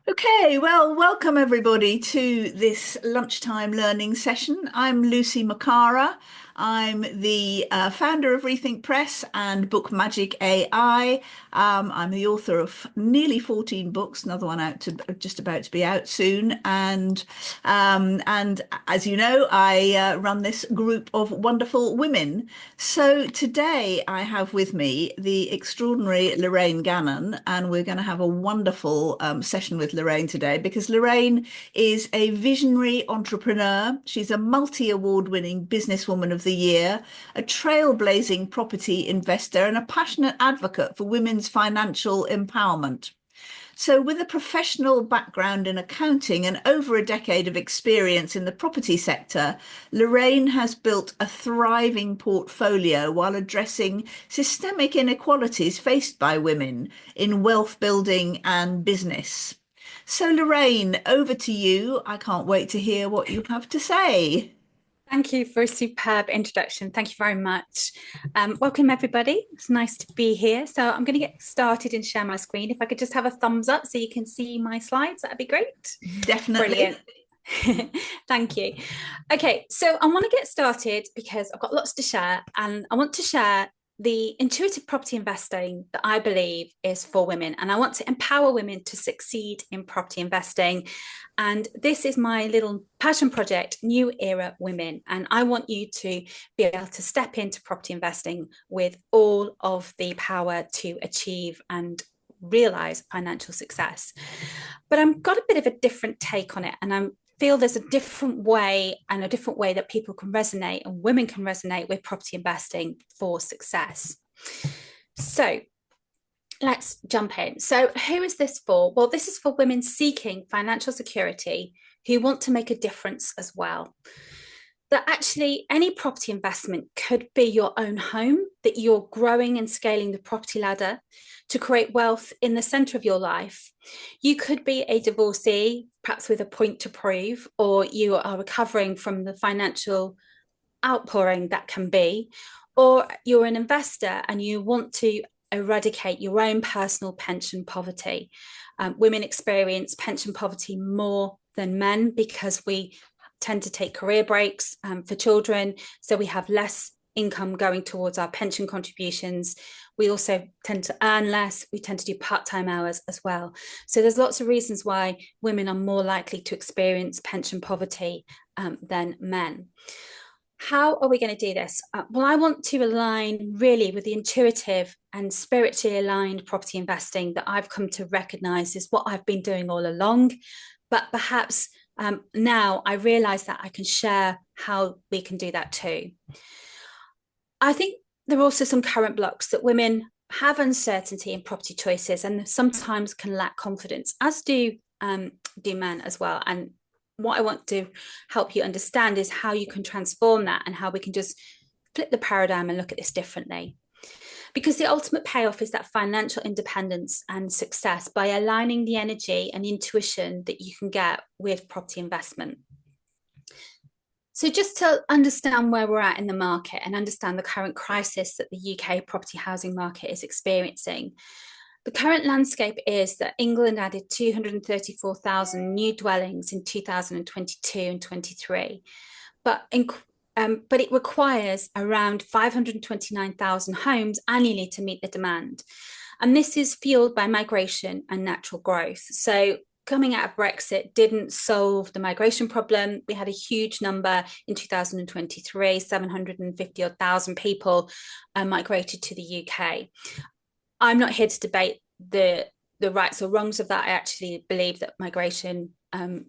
Okay, well, welcome everybody to this lunchtime learning session. I'm Lucy Macara. I'm the founder of Rethink Press and Book Magic AI. I'm the author of nearly 14 books, another one out to just about to be out soon. And as you know, I run this group of wonderful women. So today I have with me the extraordinary Lorraine Gannon, and we're going to have a wonderful session with Lorraine today because Lorraine is a visionary entrepreneur. She's a multi-award winning businesswoman of the year, a trailblazing property investor, and a passionate advocate for women's financial empowerment. So, with a professional background in accounting and over a decade of experience in the property sector, Lorraine has built a thriving portfolio while addressing systemic inequalities faced by women in wealth building and business. So, Lorraine, over to you. I can't wait to hear what you have to say. Thank you for a superb introduction. Thank you very much. Welcome, everybody. It's nice to be here. So I'm going to get started and share my screen. If I could just have a thumbs up so you can see my slides, that'd be great. Definitely. Brilliant. Thank you. Okay, so I want to get started because I've got lots to share, and I want to share the intuitive property investing that I believe is for women. And I want to empower women to succeed in property investing. And this is my little passion project, New Era Women. And I want you to be able to step into property investing with all of the power to achieve and realize financial success. But I've got a bit of a different take on it. And I feel there's a different way that people can resonate and women can resonate with property investing for success. So let's jump in. So who is this for? Well, this is for women seeking financial security who want to make a difference as well. That actually any property investment could be your own home, that you're growing and scaling the property ladder to create wealth in the center of your life. You could be a divorcee, perhaps with a point to prove, or you are recovering from the financial outpouring that can be, or you're an investor and you want to eradicate your own personal pension poverty. Women experience pension poverty more than men because we tend to take career breaks for children, so we have less income going towards our pension contributions. We also tend to earn less. We tend to do part-time hours as well. So there's lots of reasons why women are more likely to experience pension poverty than men. How are we going to do this? Well, I want to align really with the intuitive and spiritually aligned property investing that I've come to recognize is what I've been doing all along. But perhaps now I realize that I can share how we can do that too. I think there are also some current blocks that women have uncertainty in property choices and sometimes can lack confidence, as do men as well. And what I want to help you understand is how you can transform that and how we can just flip the paradigm and look at this differently. Because the ultimate payoff is that financial independence and success by aligning the energy and intuition that you can get with property investment. So just to understand where we're at in the market and understand the current crisis that the UK property housing market is experiencing, the current landscape is that England added 234,000 new dwellings in 2022 and 23, but it requires around 529,000 homes annually to meet the demand. And this is fueled by migration and natural growth. So coming out of Brexit didn't solve the migration problem. We had a huge number in 2023, 750,000 people migrated to the UK. I'm not here to debate the rights or wrongs of that. I actually believe that migration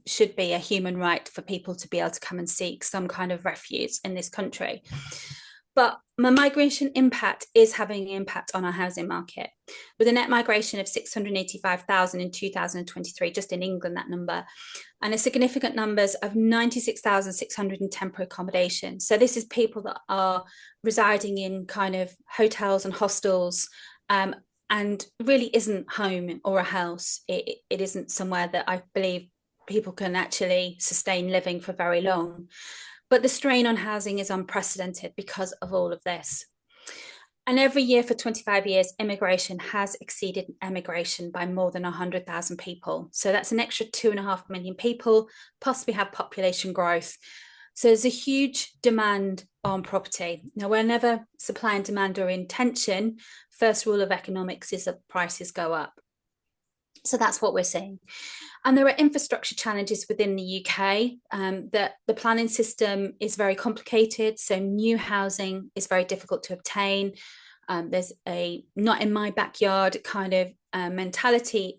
should be a human right for people to be able to come and seek some kind of refuge in this country. But my migration impact is having an impact on our housing market. With a net migration of 685,000 in 2023, just in England, that number, and a significant numbers of 96,600 in temporary accommodation. So this is people that are residing in kind of hotels and hostels, and really isn't home or a house. It isn't somewhere that I believe people can actually sustain living for very long. But the strain on housing is unprecedented because of all of this. And every year for 25 years, immigration has exceeded emigration by more than 100,000 people. So that's an extra 2.5 million people, plus we have population growth. So there's a huge demand on property. Now, whenever supply and demand are in tension, first rule of economics is that prices go up. So that's what we're seeing. And there are infrastructure challenges within the UK, that the planning system is very complicated. So new housing is very difficult to obtain. There's a not in my backyard kind of mentality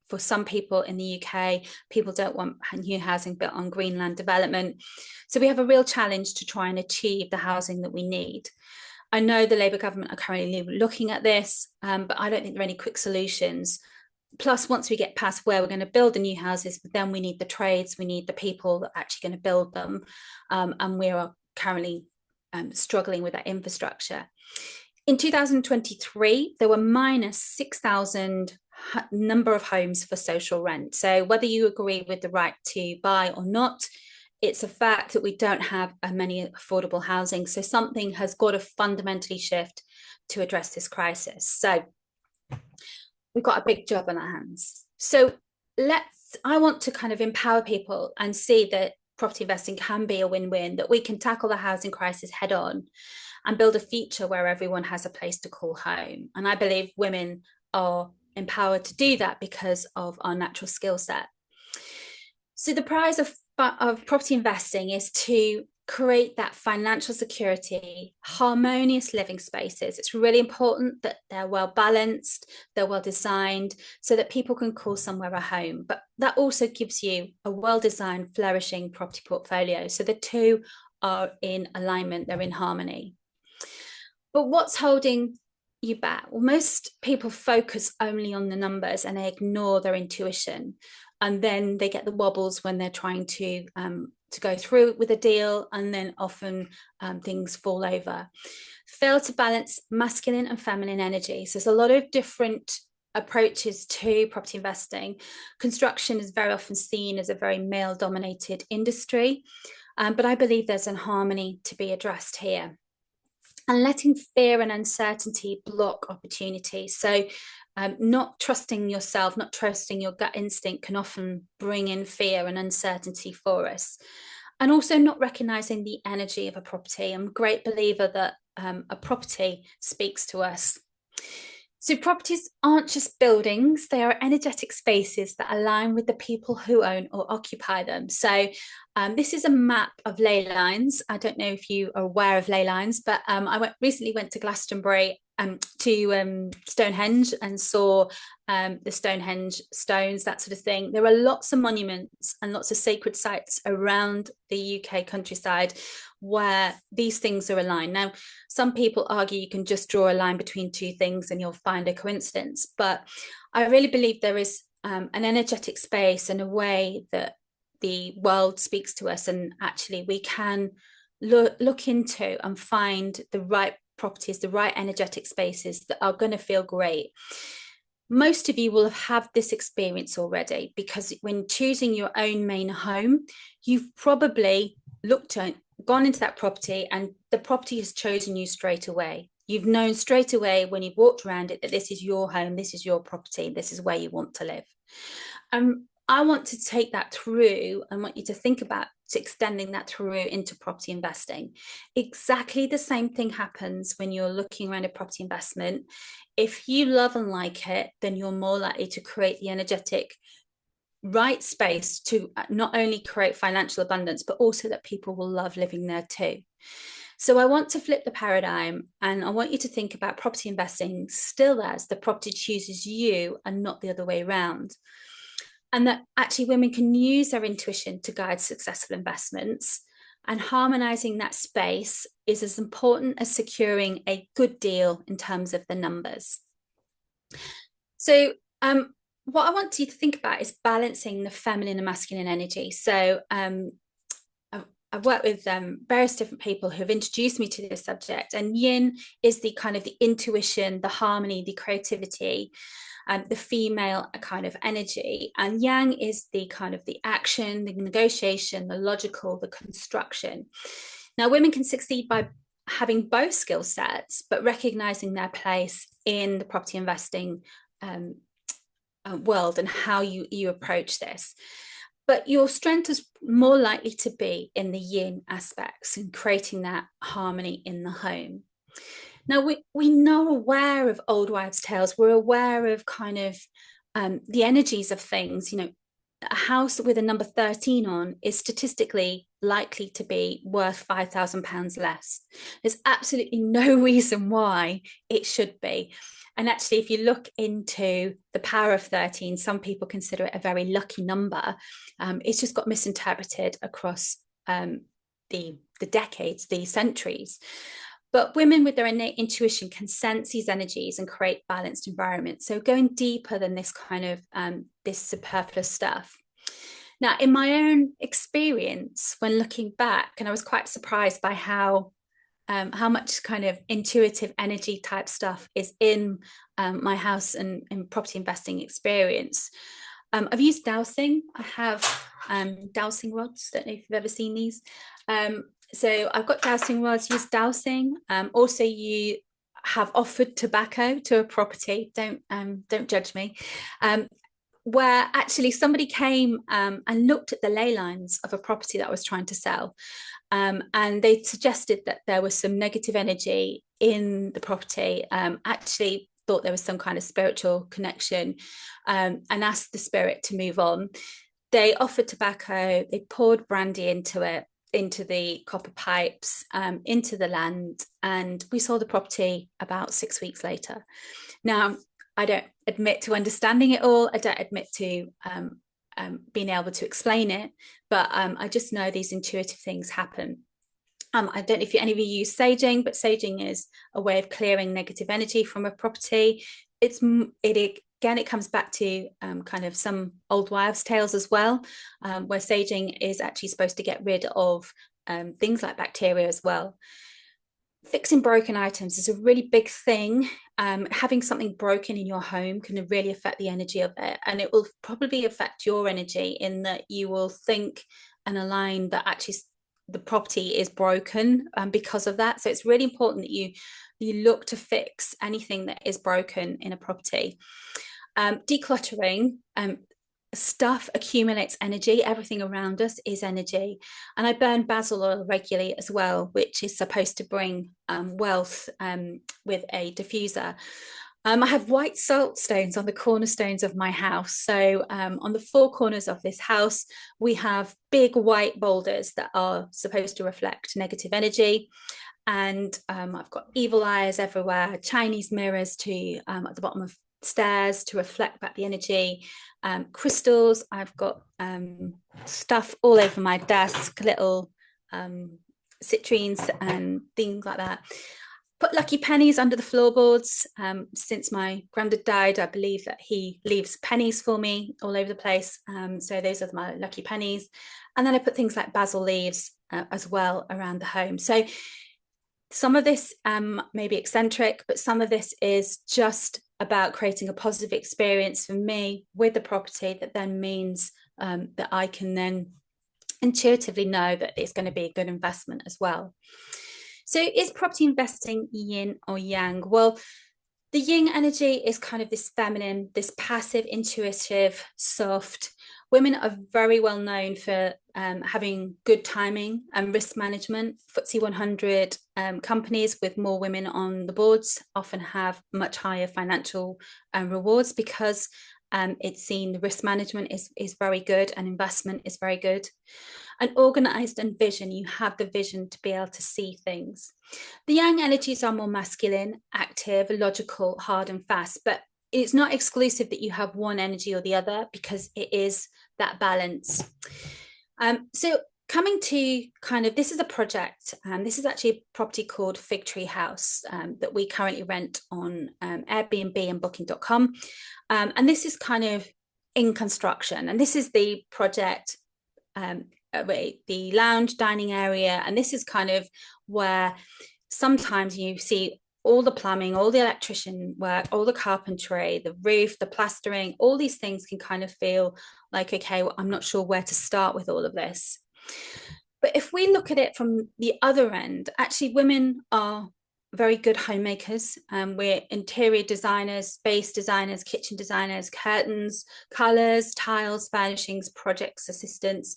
for some people in the UK. People don't want new housing built on Greenland development. So we have a real challenge to try and achieve the housing that we need. I know the Labour government are currently looking at this, but I don't think there are any quick solutions. Plus, once we get past where we're going to build the new houses, then we need the trades, we need the people that are actually going to build them. And we are currently struggling with that infrastructure. In 2023, there were minus 6,000 number of homes for social rent. So whether you agree with the right to buy or not, it's a fact that we don't have many affordable housing. So something has got to fundamentally shift to address this crisis. So we've got a big job on our hands. So I want to kind of empower people and see that property investing can be a win-win, that we can tackle the housing crisis head on and build a future where everyone has a place to call home. And I believe women are empowered to do that because of our natural skill set. So the prize of property investing is to create that financial security, harmonious living spaces. It's really important that they're well balanced, they're well designed, so that people can call somewhere a home. But that also gives you a well-designed, flourishing property portfolio. So the two are in alignment, they're in harmony. But what's holding you back? Well, most people focus only on the numbers and they ignore their intuition. And then they get the wobbles when they're trying to go through with a deal, and then often things fall over. Fail to balance masculine and feminine energy. So there's a lot of different approaches to property investing. Construction is very often seen as a very male-dominated industry, but I believe there's an harmony to be addressed here. And letting fear and uncertainty block opportunity. So not trusting yourself, not trusting your gut instinct can often bring in fear and uncertainty for us. And also not recognizing the energy of a property. I'm a great believer that a property speaks to us. So properties aren't just buildings, they are energetic spaces that align with the people who own or occupy them. So this is a map of ley lines. I don't know if you are aware of ley lines, but I recently went to Glastonbury to Stonehenge and saw the Stonehenge stones, that sort of thing. There are lots of monuments and lots of sacred sites around the UK countryside where these things are aligned. Now, some people argue you can just draw a line between two things and you'll find a coincidence, but I really believe there is an energetic space and a way that the world speaks to us, and actually we can look into and find the right properties, the right energetic spaces that are going to feel great. Most of you will have had this experience already, because when choosing your own main home, you've probably gone into that property and the property has chosen you straight away. You've known straight away when you've walked around it that this is your home, this is your property, this is where you want to live. I want to take that through and want you to think about extending that through into property investing. Exactly the same thing happens when you're looking around a property investment. If you love and like it, then you're more likely to create the energetic right space to not only create financial abundance, but also that people will love living there too. So I want to flip the paradigm, and I want you to think about property investing still as the property chooses you and not the other way around. And that actually women can use their intuition to guide successful investments, and harmonizing that space is as important as securing a good deal in terms of the numbers. So what I want you to think about is balancing the feminine and masculine energy. So I've worked with various different people who have introduced me to this subject, and yin is the kind of the intuition, the harmony, the creativity, the female kind of energy, and yang is the kind of the action, the negotiation, the logical, the construction. Now, women can succeed by having both skill sets, but recognizing their place in the property investing world and how you approach this. But your strength is more likely to be in the yin aspects and creating that harmony in the home. Now, we know aware of old wives' tales. We're aware of kind of the energies of things. You know, a house with a number 13 on is statistically likely to be worth £5,000 less. There's absolutely no reason why it should be. And actually, if you look into the power of 13, some people consider it a very lucky number. It's just got misinterpreted across the decades, the centuries. But women with their innate intuition can sense these energies and create balanced environments. So going deeper than this kind of this superfluous stuff. Now, in my own experience, when looking back, and I was quite surprised by how much kind of intuitive energy type stuff is in my house and property investing experience. I've used dowsing. I have dowsing rods. Don't know if you've ever seen these. So I've got dowsing rods, use dowsing. Also, you have offered tobacco to a property. Don't judge me. Where actually somebody came and looked at the ley lines of a property that I was trying to sell. And they suggested that there was some negative energy in the property, actually thought there was some kind of spiritual connection, and asked the spirit to move on. They offered tobacco, they poured brandy into it, into the copper pipes, into the land, and we sold the property about 6 weeks later. Now, I don't admit to understanding it all. I don't admit to being able to explain it, but I just know these intuitive things happen. I don't know if any of you use saging, but saging is a way of clearing negative energy from a property. It comes back to kind of some old wives' tales as well, where saging is actually supposed to get rid of things like bacteria as well. Fixing broken items is a really big thing. Having something broken in your home can really affect the energy of it, and it will probably affect your energy in that you will think and align that actually the property is broken because of that. So it's really important that you look to fix anything that is broken in a property. Decluttering. Stuff accumulates energy. Everything around us is energy. And I burn basil oil regularly as well, which is supposed to bring wealth with a diffuser. I have white salt stones on the cornerstones of my house. So on the four corners of this house, we have big white boulders that are supposed to reflect negative energy. And I've got evil eyes everywhere, Chinese mirrors to at the bottom of stairs to reflect back the energy. Crystals, I've got stuff all over my desk, little citrines and things like that. Put lucky pennies under the floorboards. Since my granddad died, I believe that he leaves pennies for me all over the place. So those are my lucky pennies. And then I put things like basil leaves as well around the home. So some of this may be eccentric, but some of this is just about creating a positive experience for me with the property that then means that I can then intuitively know that it's going to be a good investment as well. So is property investing yin or yang? Well, the yin energy is kind of this feminine, this passive, intuitive, soft. Women are very well known for having good timing and risk management. FTSE 100 companies with more women on the boards often have much higher financial rewards because it's seen the risk management is very good and investment is very good. And organized and vision, you have the vision to be able to see things. The yang energies are more masculine, active, logical, hard and fast, but it's not exclusive that you have one energy or the other because it is that balance. So coming to kind of, this is a project, this is actually a property called Fig Tree House that we currently rent on Airbnb and booking.com. And this is kind of in construction. And this is the project, the lounge dining area. And this is kind of where sometimes you see all the plumbing, all the electrician work, all the carpentry, the roof, the plastering, all these things can kind of feel like, okay, well, I'm not sure where to start with all of this. But if we look at it from the other end, actually women are very good homemakers. We're interior designers, space designers, kitchen designers, curtains, colors, tiles, furnishings, projects assistants,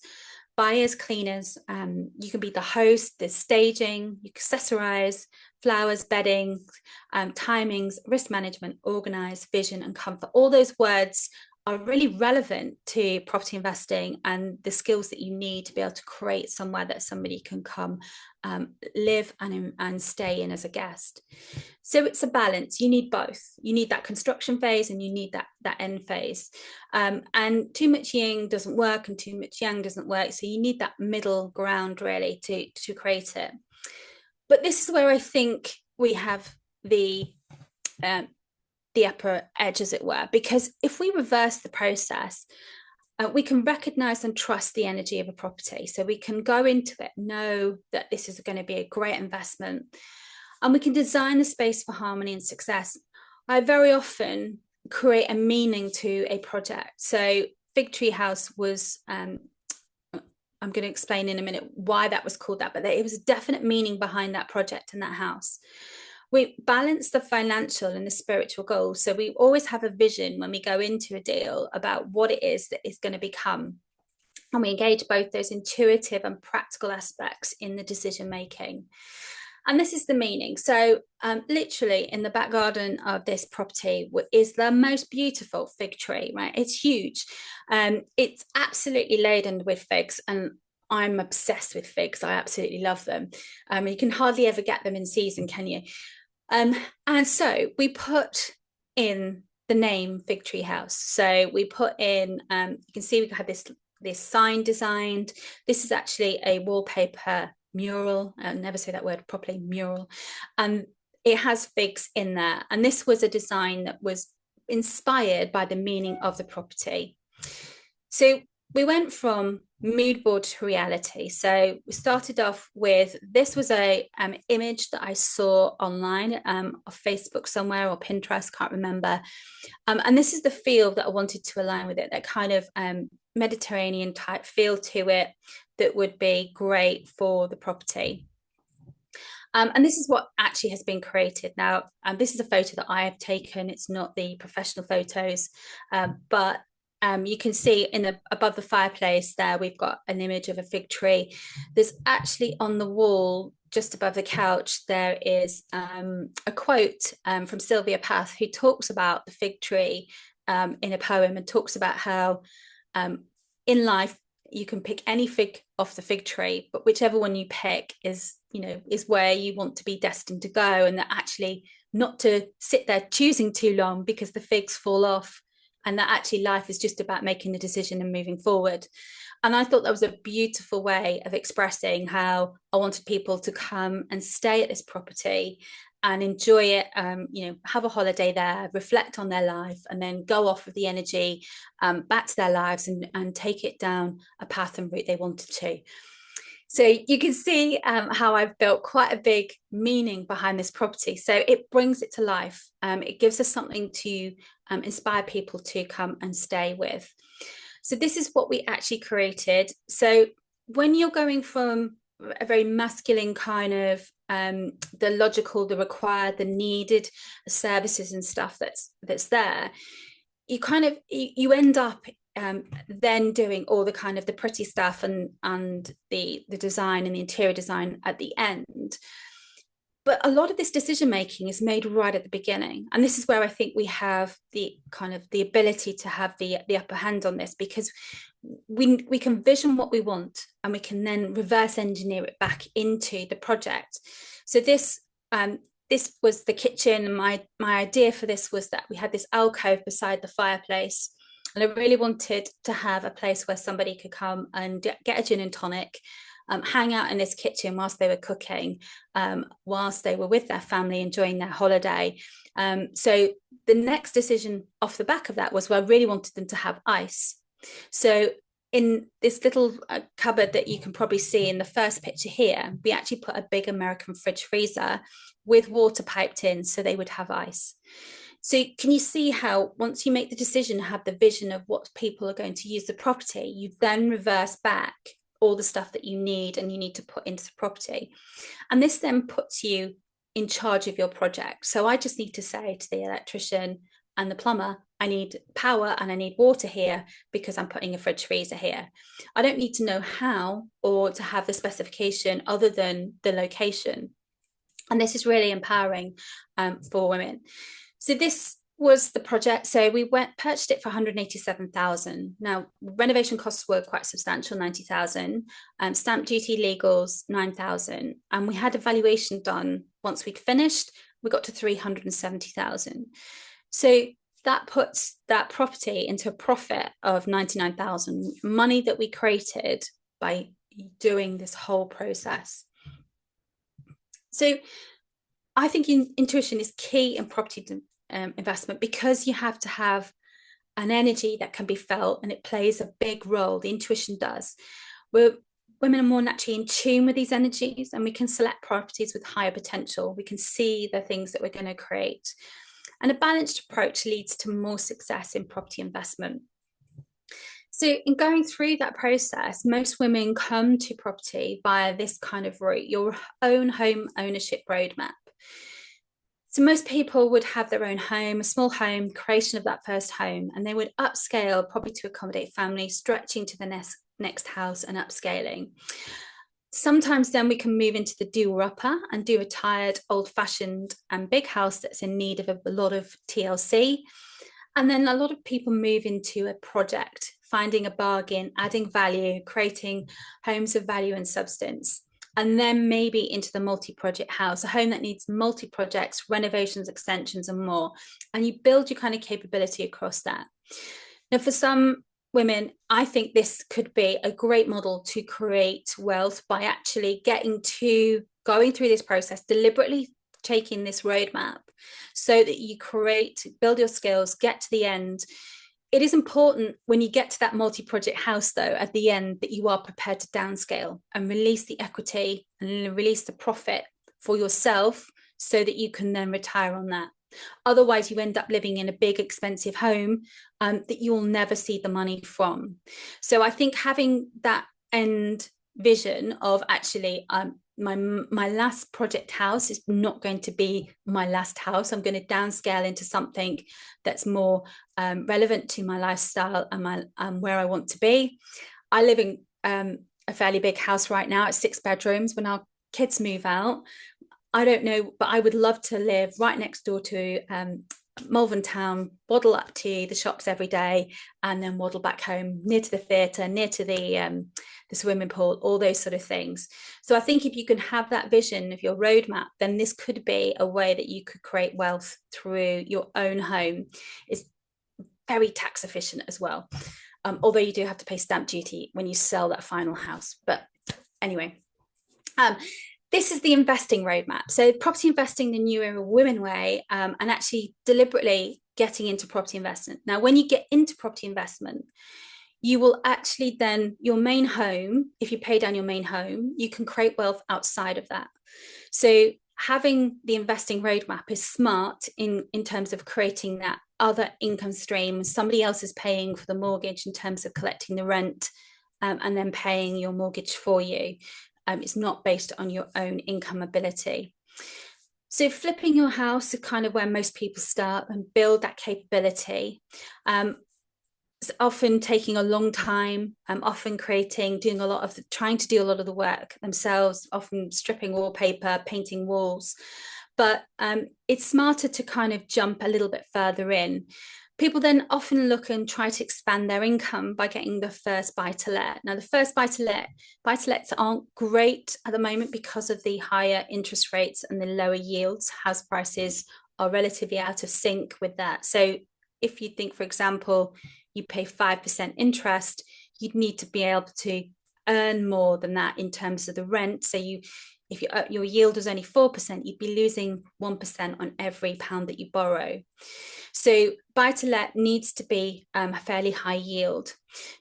buyers, cleaners. You can be the host, the staging, you accessorize, flowers, bedding, timings, risk management, organize, vision, and comfort. All those words are really relevant to property investing and the skills that you need to be able to create somewhere that somebody can come live and stay in as a guest. So it's a balance. You need both. You need that construction phase and you need that end phase. And too much yin doesn't work and too much yang doesn't work. So you need that middle ground really to create it. But this is where I think we have the upper edge, as it were, because if we reverse the process, we can recognize and trust the energy of a property. So we can go into it, know that this is going to be a great investment, and we can design the space for harmony and success. I very often create a meaning to a project. So Fig Tree House was, I'm going to explain in a minute why that was called that, but it was a definite meaning behind that project and that house. We balance the financial and the spiritual goals. So we always have a vision when we go into a deal about what it is that is going to become. And we engage both those intuitive and practical aspects in the decision making. And this is the meaning. So literally in the back garden of this property is the most beautiful fig tree, right? It's huge. It's absolutely laden with figs, and I'm obsessed with figs. I absolutely love them. You can hardly ever get them in season, can you? And so we put in the name Fig Tree House. So we put in, you can see we had this sign designed. This is actually a wallpaper mural. I'll never say that word properly, mural. And it has figs in there. And this was a design that was inspired by the meaning of the property. So we went from mood board to reality. So we started off with, this was a image that I saw online of Facebook somewhere or Pinterest, can't remember. And this is the feel that I wanted to align with it, that kind of Mediterranean type feel to it that would be great for the property. And this is what actually has been created. Now, this is a photo that I have taken. It's not the professional photos, but you can see above the fireplace there, we've got an image of a fig tree. There's actually on the wall, just above the couch, there is a quote from Sylvia Plath, who talks about the fig tree in a poem, and talks about how in life, you can pick any fig off the fig tree, but whichever one you pick is where you want to be destined to go, and that actually not to sit there choosing too long because the figs fall off, and that actually life is just about making the decision and moving forward. And I thought that was a beautiful way of expressing how I wanted people to come and stay at this property and enjoy it, have a holiday there, reflect on their life, and then go off with the energy back to their lives and take it down a path and route they wanted to. So you can see how I've built quite a big meaning behind this property. So it brings it to life. It gives us something to inspire people to come and stay with. So this is what we actually created. So when you're going from a very masculine kind of the logical, the required, the needed services and stuff that's there, you end up then doing all the kind of the pretty stuff and the design and the interior design at the end. But a lot of this decision making is made right at the beginning, and this is where I think we have the kind of the ability to have the upper hand on this, because we can vision what we want and we can then reverse engineer it back into the project. So this was the kitchen, and my idea for this was that we had this alcove beside the fireplace, and I really wanted to have a place where somebody could come and get a gin and tonic, hang out in this kitchen whilst they were cooking, whilst they were with their family enjoying their holiday. So the next decision off the back of that was, well, I really wanted them to have ice. So in this little cupboard that you can probably see in the first picture here, we actually put a big American fridge freezer with water piped in so they would have ice. So can you see how once you make the decision, have the vision of what people are going to use the property, you then reverse back all the stuff that you need and you need to put into the property. And this then puts you in charge of your project. So I just need to say to the electrician and the plumber, I need power and I need water here because I'm putting a fridge freezer here. I don't need to know how or to have the specification other than the location. And this is really empowering for women. So this was the project. So we purchased it for 187,000. Now, renovation costs were quite substantial, 90,000. Stamp duty, legals, 9,000. And we had a valuation done once we'd finished. We got to 370,000. So that puts that property into a profit of 99,000, money that we created by doing this whole process. So I think intuition is key in property investment because you have to have an energy that can be felt, and it plays a big role. The intuition does. Women are more naturally in tune with these energies, and we can select properties with higher potential. We can see the things that we're going to create. And a balanced approach leads to more success in property investment. So in going through that process, most women come to property via this kind of route, your own home ownership roadmap. So most people would have their own home, a small home, creation of that first home, and they would upscale probably to accommodate families, stretching to the next house and upscaling. Sometimes then we can move into the doer-upper and do a tired, old-fashioned and big house that's in need of a lot of TLC. And then a lot of people move into a project, finding a bargain, adding value, creating homes of value and substance. And then maybe into the multi-project house, a home that needs multi-projects, renovations, extensions, and more. And you build your kind of capability across that. Now, for some women, I think this could be a great model to create wealth by actually going through this process, deliberately taking this roadmap so that you build your skills, get to the end. It is important when you get to that multi-project house, though, at the end, that you are prepared to downscale and release the equity and release the profit for yourself so that you can then retire on that. Otherwise, you end up living in a big, expensive home that you'll never see the money from. So I think having that end vision of actually my last project house is not going to be my last house. I'm going to downscale into something that's more relevant to my lifestyle and my where I want to be. I live in a fairly big house right now. It's 6 bedrooms. When our kids move out, I don't know, but I would love to live right next door to Malvern Town, waddle up to the shops every day, and then waddle back home near to the theatre, near to the swimming pool, all those sort of things. So I think if you can have that vision of your roadmap, then this could be a way that you could create wealth through your own home. It's very tax efficient as well, although you do have to pay stamp duty when you sell that final house. But anyway, this is the investing roadmap. So property investing the new era women way, and actually deliberately getting into property investment. Now, when you get into property investment, you will actually then, your main home, if you pay down your main home, you can create wealth outside of that. So having the investing roadmap is smart in terms of creating that other income stream. Somebody else is paying for the mortgage in terms of collecting the rent and then paying your mortgage for you. It's not based on your own income ability. So flipping your house is kind of where most people start and build that capability. It's often taking a long time, often trying to do a lot of the work themselves, often stripping wallpaper, painting walls. But it's smarter to kind of jump a little bit further in. People then often look and try to expand their income by getting the first buy-to-let. Now, the first buy-to-lets aren't great at the moment because of the higher interest rates and the lower yields. House prices are relatively out of sync with that. So if you think, for example, you pay 5% interest, you'd need to be able to earn more than that in terms of the rent. So if your yield was only 4%, you'd be losing 1% on every pound that you borrow. So buy-to-let needs to be a fairly high yield.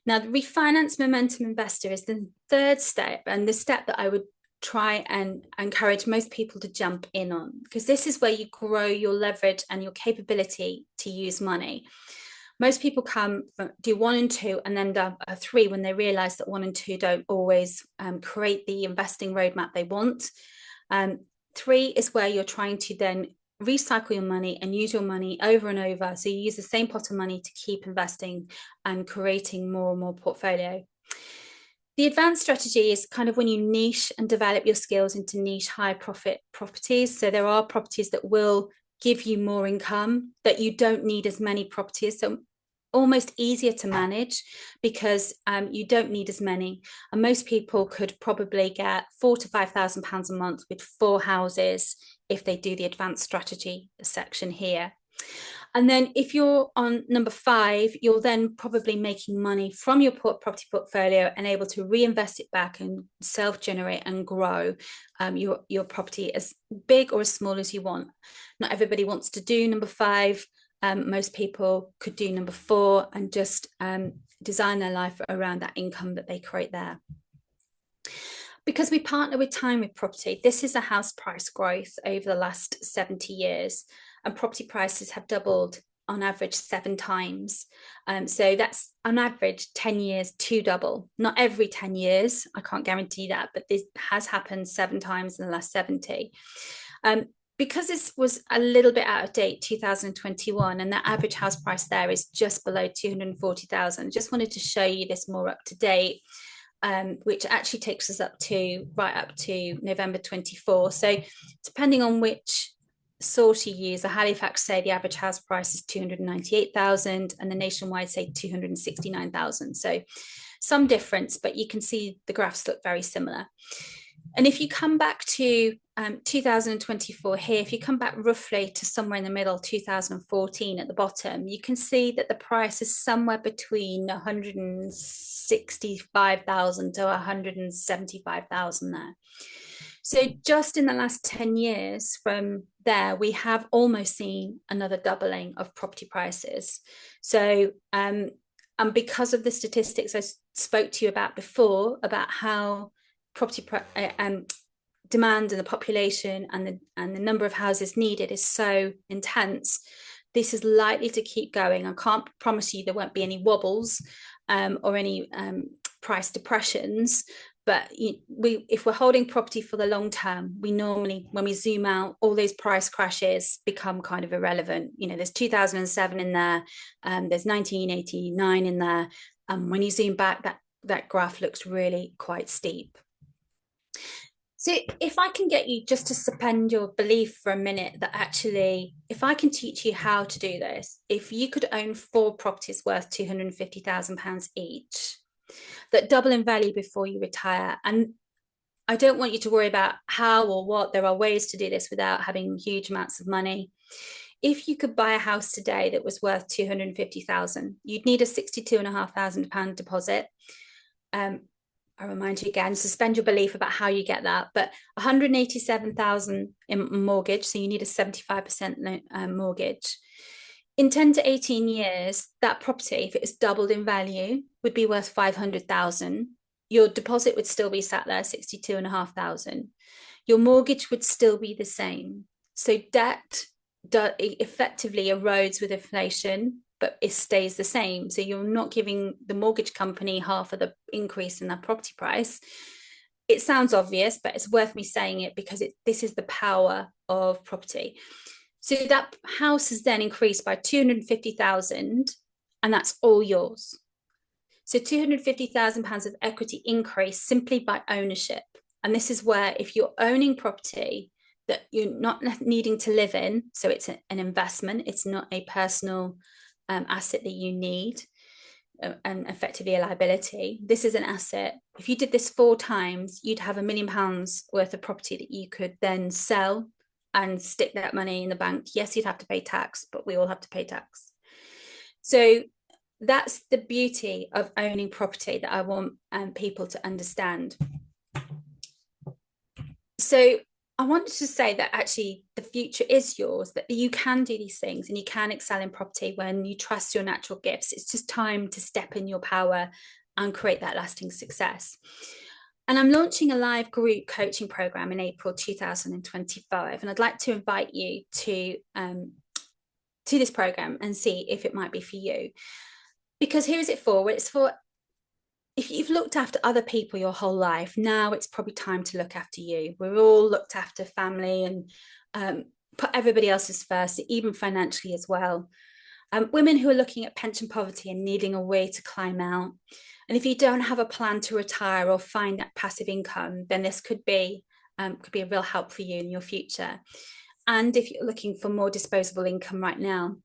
Now, the refinance momentum investor is the third step, and the step that I would try and encourage most people to jump in on, because this is where you grow your leverage and your capability to use money. Most people come from do 1 and 2 and then do a 3 when they realize that 1 and 2 don't always create the investing roadmap they want. 3 is where you're trying to then recycle your money and use your money over and over. So you use the same pot of money to keep investing and creating more and more portfolio. The advanced strategy is kind of when you niche and develop your skills into niche high profit properties. So there are properties that will give you more income, that you don't need as many properties. So almost easier to manage because you don't need as many. And most people could probably get £4,000 to £5,000 a month with 4 houses if they do the advanced strategy section here. And then if you're on number 5, you're then probably making money from your property portfolio and able to reinvest it back and self-generate and grow your property as big or as small as you want. Not everybody wants to do number 5. Most people could do number 4 and just design their life around that income that they create there. Because we partner with Time with Property, this is a house price growth over the last 70 years, and property prices have doubled on average 7 times. So that's on average 10 years to double. Not every 10 years, I can't guarantee that, but this has happened 7 times in the last 70. Because this was a little bit out of date, 2021, and the average house price there is just below 240,000. Just wanted to show you this more up to date, which actually takes us right up to November 24. So depending on which source you use, the Halifax say the average house price is 298,000 and the Nationwide say 269,000. So some difference, but you can see the graphs look very similar. And if you come back to 2024 here, if you come back roughly to somewhere in the middle, 2014 at the bottom, you can see that the price is somewhere between 165,000 to 175,000 there. So just in the last 10 years from there, we have almost seen another doubling of property prices. So, and because of the statistics I spoke to you about before, about how property demand and the population and the number of houses needed is so intense, this is likely to keep going. I can't promise you there won't be any wobbles or any price depressions, but if we're holding property for the long term, we normally, when we zoom out, all those price crashes become kind of irrelevant. You know, there's 2007 in there, there's 1989 in there. When you zoom back, that graph looks really quite steep. So if I can get you just to suspend your belief for a minute that actually, if I can teach you how to do this, if you could own 4 properties worth £250,000 each, that double in value before you retire. And I don't want you to worry about how or what. There are ways to do this without having huge amounts of money. If you could buy a house today that was worth 250,000, you'd need a £62,500 deposit. I remind you again, suspend your belief about how you get that, but 187,000 in mortgage, so you need a 75% mortgage. In 10 to 18 years, that property, if it was doubled in value, would be worth 500,000. Your deposit would still be sat there, 62,500. Your mortgage would still be the same. So debt effectively erodes with inflation, but it stays the same. So you're not giving the mortgage company half of the increase in their property price. It sounds obvious, but it's worth me saying it because this is the power of property. So that house has then increased by 250,000, and that's all yours. So £250,000 of equity increase simply by ownership. And this is where if you're owning property that you're not needing to live in, so it's an investment, it's not a personal asset that you need and effectively a liability. This is an asset. If you did this 4 times, you'd have £1 million worth of property that you could then sell and stick that money in the bank. Yes, you'd have to pay tax, but we all have to pay tax. So that's the beauty of owning property that I want people to understand. So I wanted to say that actually the future is yours, that you can do these things and you can excel in property when you trust your natural gifts. It's just time to step in your power and create that lasting success. And I'm launching a live group coaching program in April 2025. And I'd like to invite you to to this program and see if it might be for you. Because who is it for? Well, it's for, if you've looked after other people your whole life, now it's probably time to look after you. We're all looked after family and put everybody else's first, even financially as well. Women who are looking at pension poverty and needing a way to climb out. And if you don't have a plan to retire or find that passive income, then this could be a real help for you in your future. And if you're looking for more disposable income right now,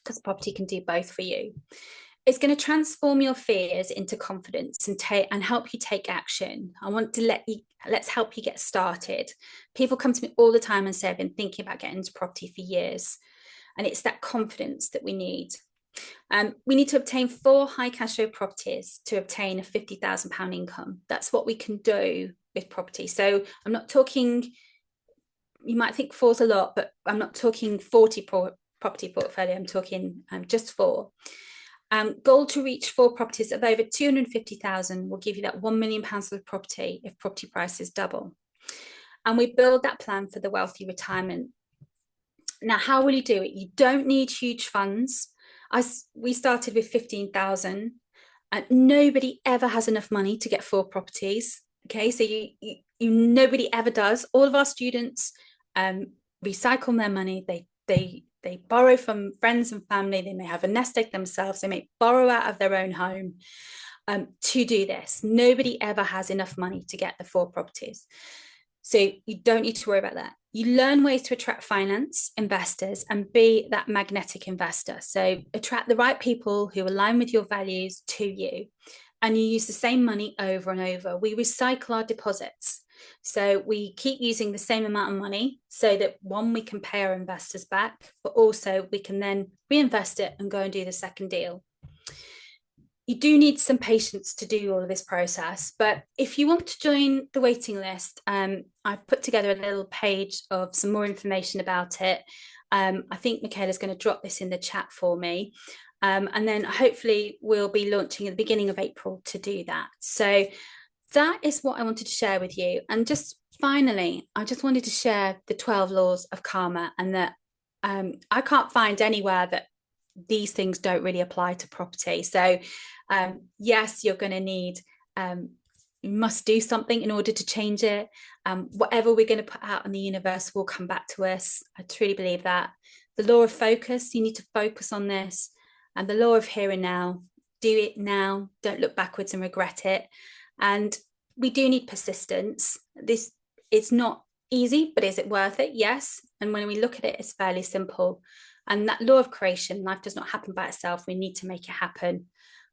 because property can do both for you, it's going to transform your fears into confidence and help you take action. I want to let's help you get started. People come to me all the time and say, I've been thinking about getting into property for years. And it's that confidence that we need. We need to obtain 4 high cash flow properties to obtain a £50,000 income. That's what we can do with property. So I'm not talking, you might think 4's a lot, but I'm not talking 40 property portfolio. I'm talking just 4. Goal to reach 4 properties of over 250,000 will give you that £1 million of property if property prices double. And we build that plan for the wealthy retirement. Now, how will you do it? You don't need huge funds. We started with 15,000, and nobody ever has enough money to get 4 properties. Okay, so you nobody ever does. All of our students recycle their money. They borrow from friends and family. They may have a nest egg themselves. They may borrow out of their own home to do this. Nobody ever has enough money to get the 4 properties. So you don't need to worry about that. You learn ways to attract finance investors and be that magnetic investor. So attract the right people who align with your values to you. And you use the same money over and over. We recycle our deposits. So we keep using the same amount of money so that, one, we can pay our investors back, but also we can then reinvest it and go and do the second deal. You do need some patience to do all of this process, but if you want to join the waiting list, I've put together a little page of some more information about it. I think Michaela's going to drop this in the chat for me. And then hopefully we'll be launching at the beginning of April to do that. So that is what I wanted to share with you. And just finally, I just wanted to share the 12 laws of karma, and that I can't find anywhere that these things don't really apply to property. So yes, you're going to need, you must do something in order to change it. Whatever we're going to put out in the universe will come back to us. I truly believe that. The law of focus, you need to focus on this. And the law of here and now, do it now. Don't look backwards and regret it. And we do need persistence. It's not easy, but is it worth it? Yes. And when we look at it, it's fairly simple. And that law of creation, life does not happen by itself. We need to make it happen.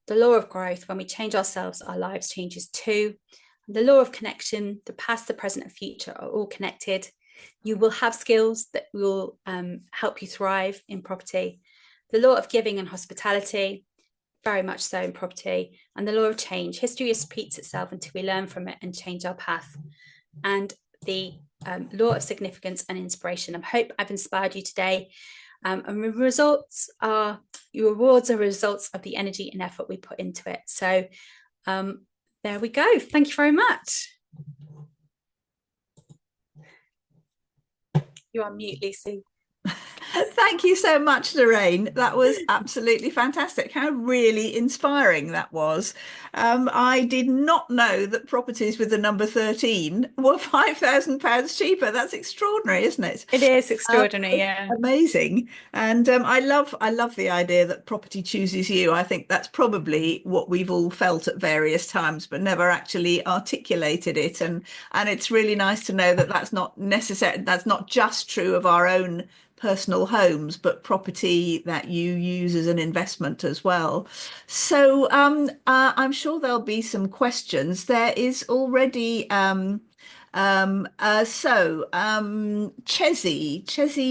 The law of growth, when we change ourselves, our lives changes too. The law of connection, the past, the present, and future are all connected. You will have skills that will help you thrive in property. The law of giving and hospitality, very much so in property. And the law of change, history repeats itself until we learn from it and change our path. And the law of significance and inspiration. I hope I've inspired you today. And the results are, your rewards are results of the energy and effort we put into it. So there we go. Thank you very much. You're on mute, Lucy. Thank you so much, Lorraine. That was absolutely fantastic. How really inspiring that was. I did not know that properties with the number 13 were £5,000 cheaper. That's extraordinary, isn't it? It is extraordinary, yeah. Amazing. And I love the idea that property chooses you. I think that's probably what we've all felt at various times, but never actually articulated it. And it's really nice to know that that's not necessary. That's not just true of our own personal homes, but property that you use as an investment as well. So I'm sure there'll be some questions. There is already Chezi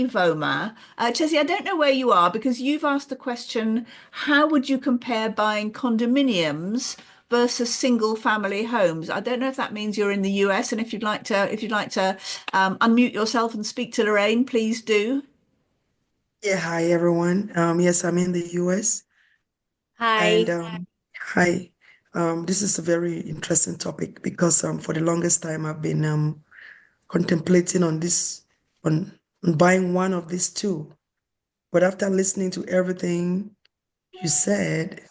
Voma. Chezi, I don't know where you are, because you've asked the question, how would you compare buying condominiums versus single family homes? I don't know if that means you're in the US, and if you'd like to unmute yourself and speak to Lorraine, please do. Yeah, hi everyone. Yes, I'm in the US. Hi. And hi. This is a very interesting topic because for the longest time I've been contemplating on this, on buying one of these two. But after listening to everything you said,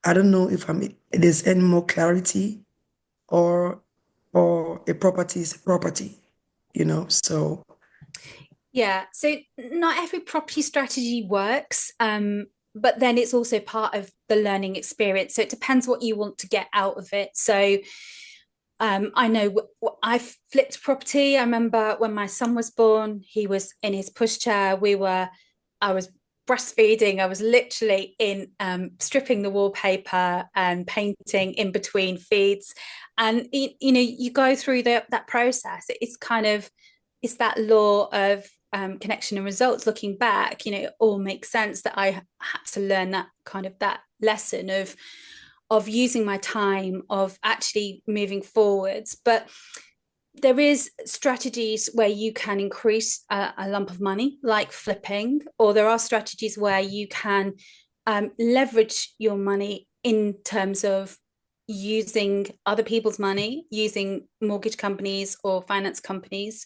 I don't know if there's any more clarity or a property is a property, so. Yeah, so not every property strategy works, but then it's also part of the learning experience. So it depends what you want to get out of it. So I know I flipped property. I remember when my son was born, he was in his pushchair. I was breastfeeding. I was literally in stripping the wallpaper and painting in between feeds. And you go through that process. It's that law of connection and results. Looking back, it all makes sense that I had to learn that lesson of using my time, of actually moving forwards. But there is strategies where you can increase a lump of money, like flipping, or there are strategies where you can leverage your money in terms of using other people's money, using mortgage companies or finance companies,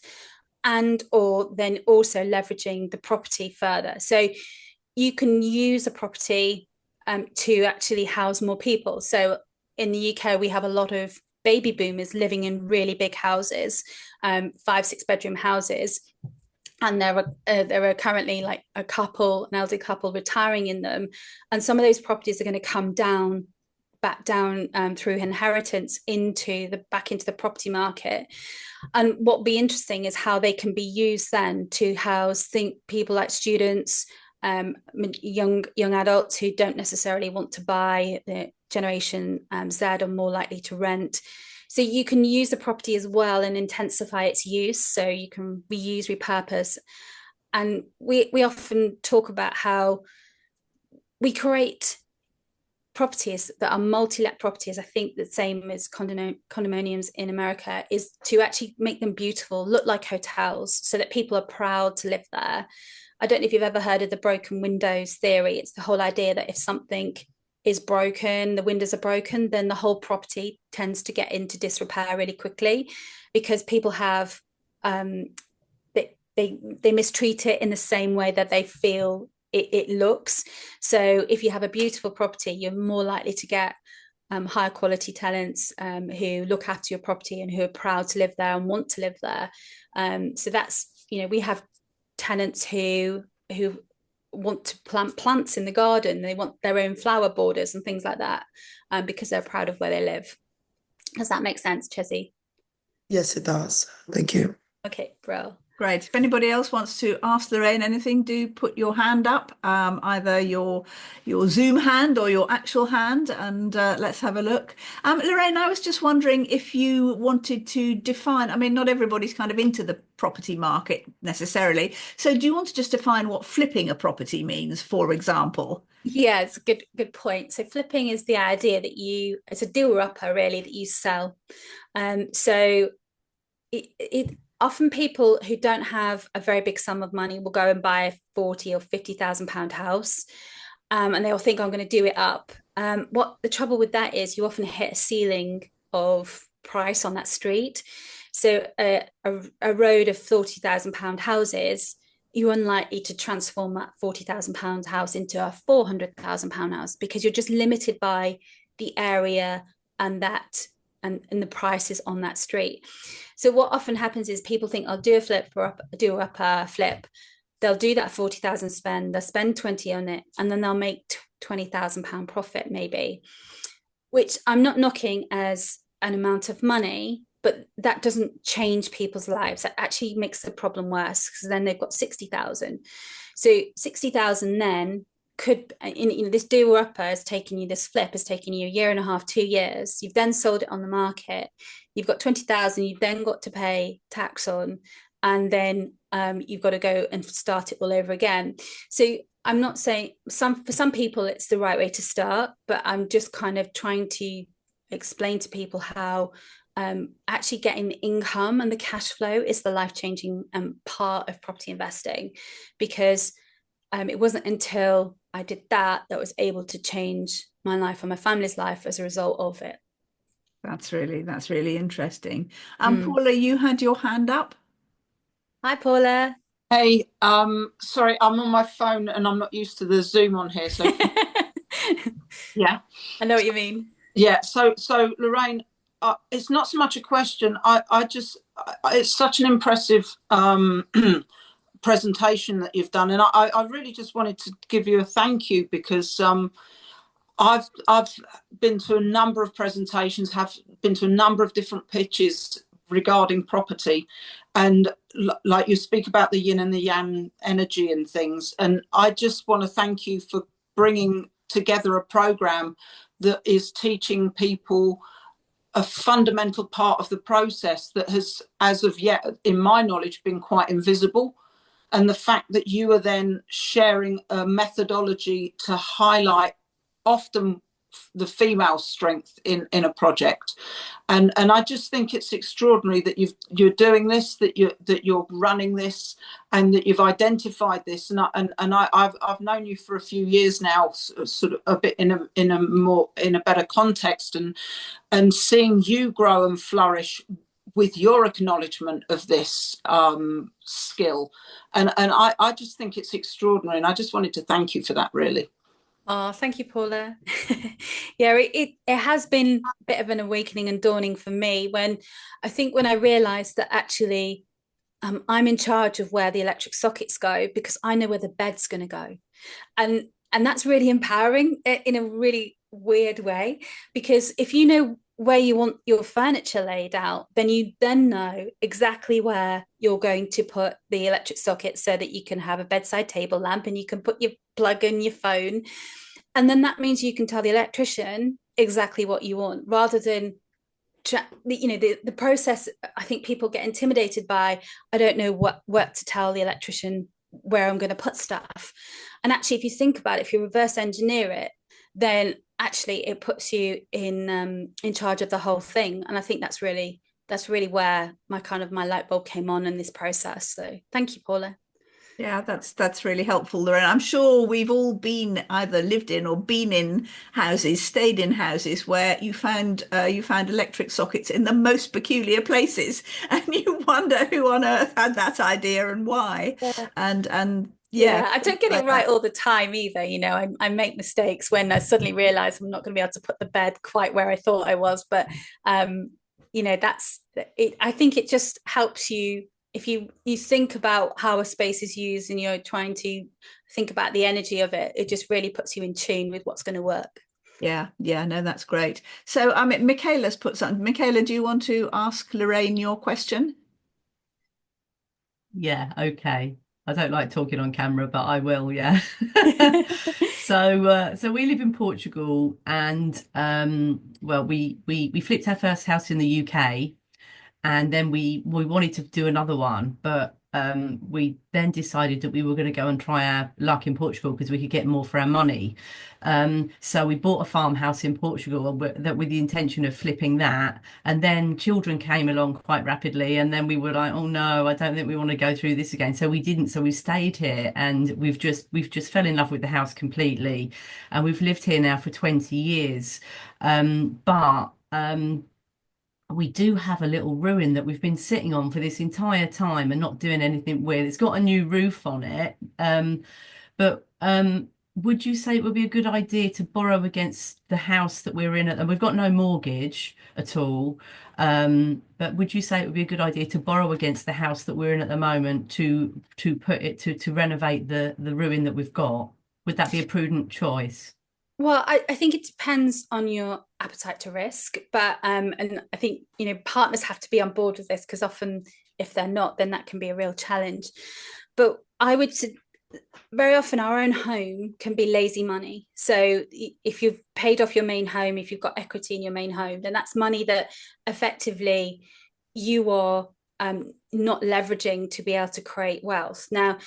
and or then also leveraging the property further. So you can use a property to actually house more people. So in the UK, we have a lot of baby boomers living in really big houses, 5-6 bedroom houses. And there are currently like an elderly couple retiring in them. And some of those properties are going to come back down through inheritance back into the property market. And what will be interesting is how they can be used then to house people like students, young adults who don't necessarily want to buy. The generation Z are more likely to rent. So you can use the property as well and intensify its use. So you can reuse, repurpose. And we often talk about how we create properties that are multi-let properties. I think the same as condominiums in America is to actually make them beautiful, look like hotels, so that people are proud to live there. I don't know if you've ever heard of the broken windows theory. It's the whole idea that if something is broken, the windows are broken, then the whole property tends to get into disrepair really quickly, because people have they mistreat it in the same way that they feel it looks. So if you have a beautiful property, you're more likely to get higher quality tenants who look after your property and who are proud to live there and want to live there. So that's, we have tenants who want to plant plants in the garden. They want their own flower borders and things like that because they're proud of where they live. Does that make sense, Chessie? Yes, it does. Thank you. Okay, bro. Great. If anybody else wants to ask Lorraine anything, do put your hand up, either your Zoom hand or your actual hand, and let's have a look. Lorraine, I was just wondering if you wanted to define, I mean, not everybody's kind of into the property market necessarily. So do you want to just define what flipping a property means, for example? Yeah, it's a good point. So flipping is the idea that it's a doer-upper really, that you sell. So it often people who don't have a very big sum of money will go and buy a 40 or 50,000 pound house, and they'll think, I'm going to do it up. What the trouble with that is, you often hit a ceiling of price on that street. So a road of 40,000 pound houses, you're unlikely to transform that 40,000 pound house into a 400,000 pound house, because you're just limited by the area and the prices on that street. So what often happens is people think, I'll do a flip do up a flip. They'll do that 40,000 spend, they'll spend 20 on it, and then they'll make 20,000 pound profit maybe, which I'm not knocking as an amount of money, but that doesn't change people's lives. That actually makes the problem worse, because then they've got 60,000. So 60,000 then could, this doer-upper has taken you, this flip has taken you a year and a half, 2 years. You've then sold it on the market. You've got 20,000. You've then got to pay tax on, and then you've got to go and start it all over again. So I'm not saying for some people it's the right way to start, but I'm just kind of trying to explain to people how actually getting the income and the cash flow is the life-changing part of property investing, because it wasn't until I did that was able to change my life and my family's life as a result of it. That's really interesting. Paula, you had your hand up. Hi, Paula. Hey, sorry, I'm on my phone and I'm not used to the Zoom on here. So yeah, I know what you mean. yeah. So Lorraine, it's not so much a question. It's such an impressive presentation that you've done, and I really just wanted to give you a thank you because I've been to a number of presentations, have been to a number of different pitches regarding property, and like you speak about the yin and the yang energy and things, and I just want to thank you for bringing together a program that is teaching people a fundamental part of the process that has, as of yet, in my knowledge, been quite invisible. And the fact that you are then sharing a methodology to highlight often the female strength in a project, and I just think it's extraordinary that you're doing this, that you're running this, and that you've identified this. I've known you for a few years now, sort of a bit in a better context, and seeing you grow and flourish with your acknowledgement of this skill, and I just think it's extraordinary, and I just wanted to thank you for that, really. Oh, thank you, Paula. Yeah, it has been a bit of an awakening and dawning for me when I realized that actually I'm in charge of where the electric sockets go because I know where the bed's going to go. And that's really empowering in a really weird way, because if you know where you want your furniture laid out, then you then know exactly where you're going to put the electric socket so that you can have a bedside table lamp and you can put your plug in your phone. And then that means you can tell the electrician exactly what you want rather than the process. I think people get intimidated by, I don't know what to tell the electrician where I'm going to put stuff. And actually, if you think about it, if you reverse engineer it, then actually it puts you in charge of the whole thing. And I think that's really where my light bulb came on in this process. So thank you, Paula. Yeah, that's really helpful, Lorraine. I'm sure we've all been either lived in or been in houses, stayed in houses where you found electric sockets in the most peculiar places, and you wonder who on earth had that idea and why. Yeah. And yeah, Yeah, I don't get it like right that. all the time either. I make mistakes when I suddenly realize I'm not going to be able to put the bed quite where I thought I was. But that's it. I think it just helps you if you think about how a space is used and you're trying to think about the energy of it. It just really puts you in tune with what's going to work. Yeah, no, that's great. So, I mean, Michaela's put something. Michaela, do you want to ask Lorraine your question? Yeah, okay. I don't like talking on camera, but I will, yeah. So we live in Portugal, and well, we flipped our first house in the UK, and then we wanted to do another one, but we then decided that we were going to go and try our luck in Portugal because we could get more for our money. So we bought a farmhouse in Portugal with the intention of flipping that, and then children came along quite rapidly, and then we were like, oh no, I don't think we want to go through this again. So we didn't. So we stayed here, and we've just fell in love with the house completely, and we've lived here now for 20 years. But we do have a little ruin that we've been sitting on for this entire time and not doing anything with. It's got a new roof on it. But would you say it would be a good idea to borrow against the house that we're in? And we've got no mortgage at all. But would you say it would be a good idea to borrow against the house that we're in at the moment to renovate the ruin that we've got? Would that be a prudent choice? Well, I think it depends on your appetite to risk, but and I think partners have to be on board with this because often if they're not, then that can be a real challenge. But I would say very often our own home can be lazy money. So if you've paid off your main home, if you've got equity in your main home, then that's money that effectively you are not leveraging to be able to create wealth. Now,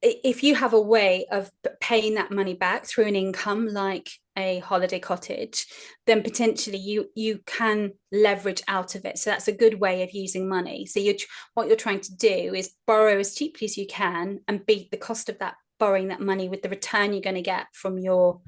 if you have a way of paying that money back through an income like a holiday cottage, then potentially you can leverage out of it. So that's a good way of using money. So what you're trying to do is borrow as cheaply as you can and beat the cost of that borrowing that money with the return you're going to get from your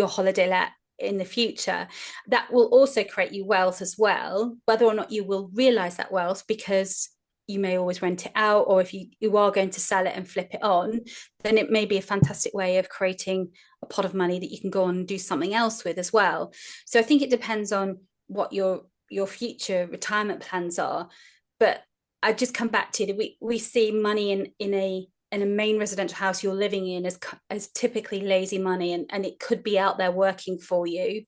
holiday let in the future. That will also create you wealth as well, whether or not you will realize that wealth, because you may always rent it out, or if you are going to sell it and flip it on, then it may be a fantastic way of creating a pot of money that you can go on and do something else with as well. So I think it depends on what your future retirement plans are. But I just come back to we see money in a main residential house you're living in as typically lazy money, and it could be out there working for you,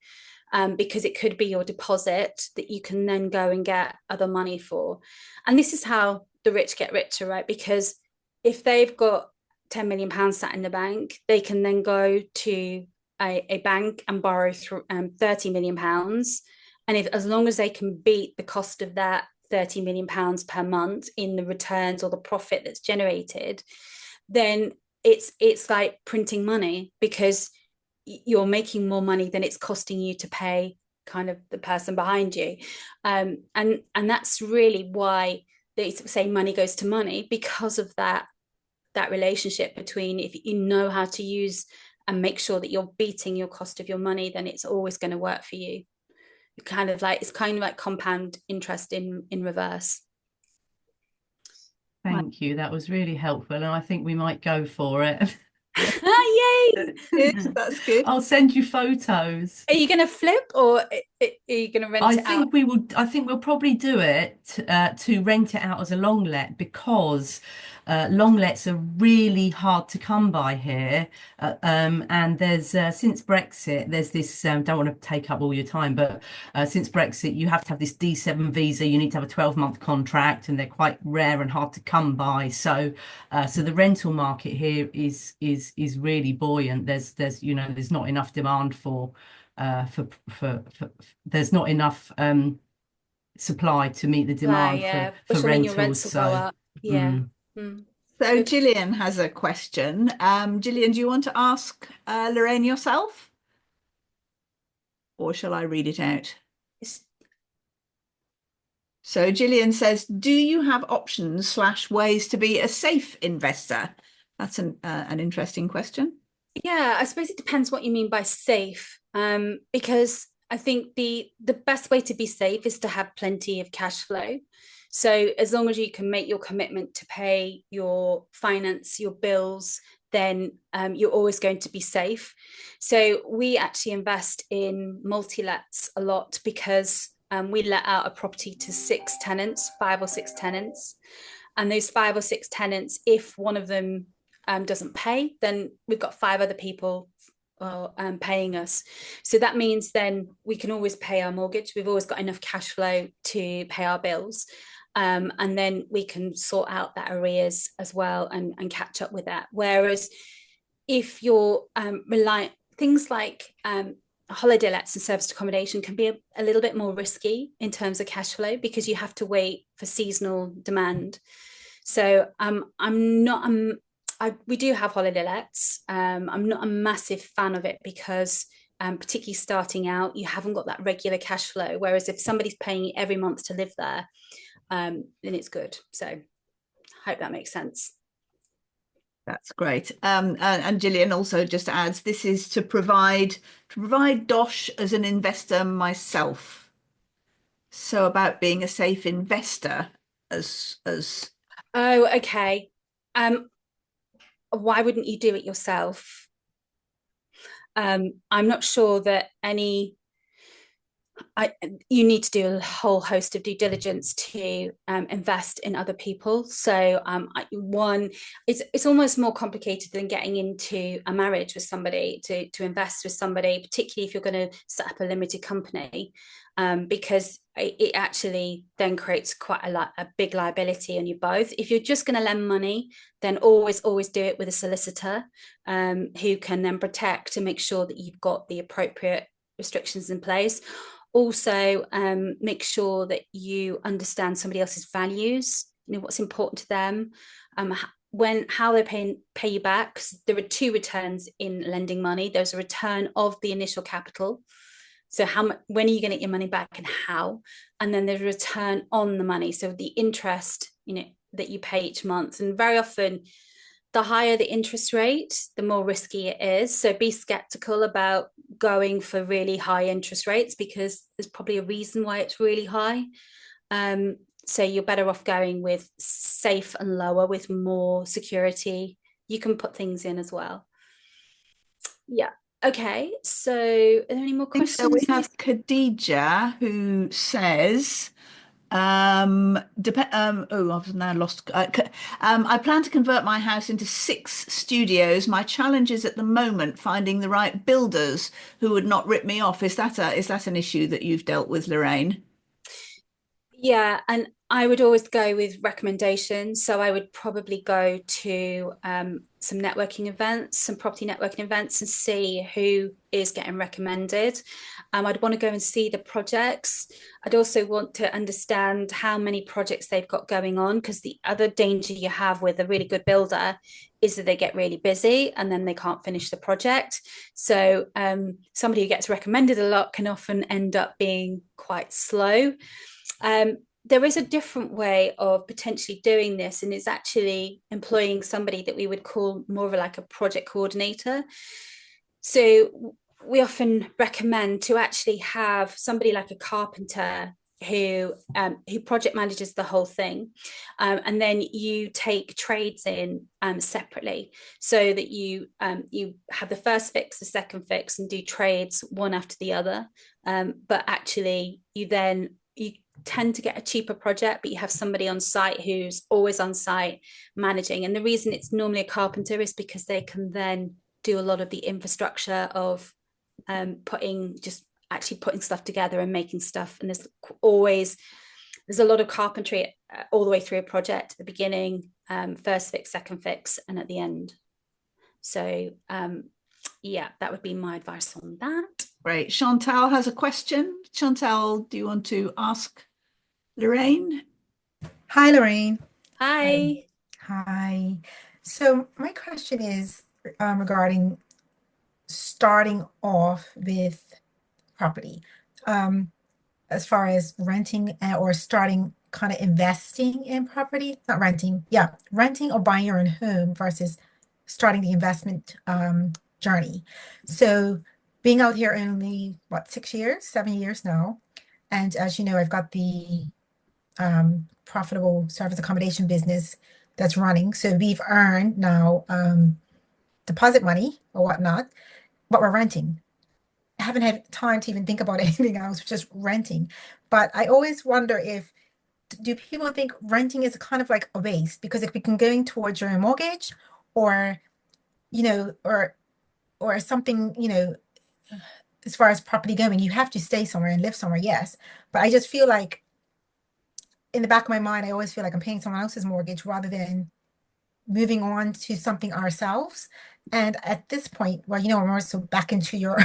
because it could be your deposit that you can then go and get other money for. And this is how the rich get richer, right? Because if they've got £10 million sat in the bank, they can then go to a bank and borrow £30 million. And as long as they can beat the cost of that £30 million per month in the returns or the profit that's generated, then it's like printing money, because you're making more money than it's costing you to pay kind of the person behind you. And that's really why they say money goes to money, because of that relationship between, if you know how to use and make sure that you're beating your cost of your money, then it's always going to work for you. It's kind of like compound interest in reverse. Thank you. That was really helpful, and I think we might go for it. Yay! That's good. I'll send you photos. Are you going to flip, or are you going to rent it out? I think we'll probably do it to rent it out as a long let, because long lets are really hard to come by here. And there's since Brexit, there's this, don't want to take up all your time, but since Brexit, you have to have this D7 visa. You need to have a 12-month contract, and they're quite rare and hard to come by. So the rental market here is really buoyant. There's not enough demand for there's not enough supply to meet the demand for rentals. So go up. Yeah. So Gillian has a question. Gillian, do you want to ask Lorraine yourself, or shall I read it out? So Gillian says, do you have options / ways to be a safe investor? That's an interesting question. Yeah, I suppose it depends what you mean by safe, because I think the best way to be safe is to have plenty of cash flow. So as long as you can make your commitment to pay your finance, your bills, then you're always going to be safe. So we actually invest in multi-lets a lot, because we let out a property to 5 or 6 tenants. And those 5 or 6 tenants, if one of them doesn't pay, then we've got 5 other people paying us. So that means then we can always pay our mortgage. We've always got enough cash flow to pay our bills. And then we can sort out that arrears as well and catch up with that. Whereas if you're reliant, things like holiday lets and serviced accommodation can be a little bit more risky in terms of cash flow, because you have to wait for seasonal demand. So we do have holiday lets. I'm not a massive fan of it, because particularly starting out, you haven't got that regular cash flow. Whereas if somebody's paying you every month to live there, then it's good. So I hope that makes sense. That's great. And Gillian also just adds, this is to provide dosh as an investor myself. So about being a safe investor as Oh, okay. Why wouldn't you do it yourself? I'm not sure that you need to do a whole host of due diligence to invest in other people. So it's almost more complicated than getting into a marriage with somebody to invest with somebody, particularly if you're going to set up a limited company, because it actually then creates quite a big liability on you both. If you're just going to lend money, then always do it with a solicitor who can then protect and make sure that you've got the appropriate restrictions in place. Also, make sure that you understand somebody else's values, what's important to them, how they pay you back. There are 2 returns in lending money. There's a return of the initial capital. So when are you going to get your money back and how? And then there's a return on the money. So the interest, that you pay each month. And very often, the higher the interest rate, the more risky it is. So be skeptical about going for really high interest rates, because there's probably a reason why it's really high. So you're better off going with safe and lower with more security. You can put things in as well. Yeah. Okay. So are there any more I think so. We questions? have Khadija who says, I've now lost. I plan to convert my house into 6 studios. My challenge is at the moment finding the right builders who would not rip me off. Is that an issue that you've dealt with, Lorraine? Yeah, and I would always go with recommendations. So I would probably go to some networking events, some property networking events, and see who is getting recommended. I'd want to go and see the projects. I'd also want to understand how many projects they've got going on, because the other danger you have with a really good builder is that they get really busy and then they can't finish the project. So somebody who gets recommended a lot can often end up being quite slow. There is a different way of potentially doing this, and it's actually employing somebody that we would call more of like a project coordinator. So we often recommend to actually have somebody like a carpenter who project manages the whole thing, and then you take trades in separately, so that you have the first fix, the second fix, and do trades one after the other. But actually, you tend to get a cheaper project, but you have somebody on site who's always on site managing. And the reason it's normally a carpenter is because they can then do a lot of the infrastructure of putting stuff together and making stuff. And there's a lot of carpentry all the way through a project, at the beginning, first fix, second fix, and at the end. So yeah, that would be my advice on that. Great. Chantal has a question. Chantal, do you want to ask Lorraine? Hi, Lorraine. Hi. Hi. So my question is regarding starting off with property, as far as renting or starting kind of investing in property, not renting, yeah, renting or buying your own home versus starting the investment journey. So being out here only, 6 years, 7 years now. And as you know, I've got the profitable service accommodation business that's running. So we've earned now deposit money or whatnot, but we're renting. I haven't had time to even think about anything else, just renting. But I always wonder do people think renting is kind of like a waste because it can going towards your mortgage, or or something, as far as property going, you have to stay somewhere and live somewhere, yes. But I just feel like in the back of my mind, I always feel like I'm paying someone else's mortgage rather than moving on to something ourselves. And at this point, well, I'm also back into your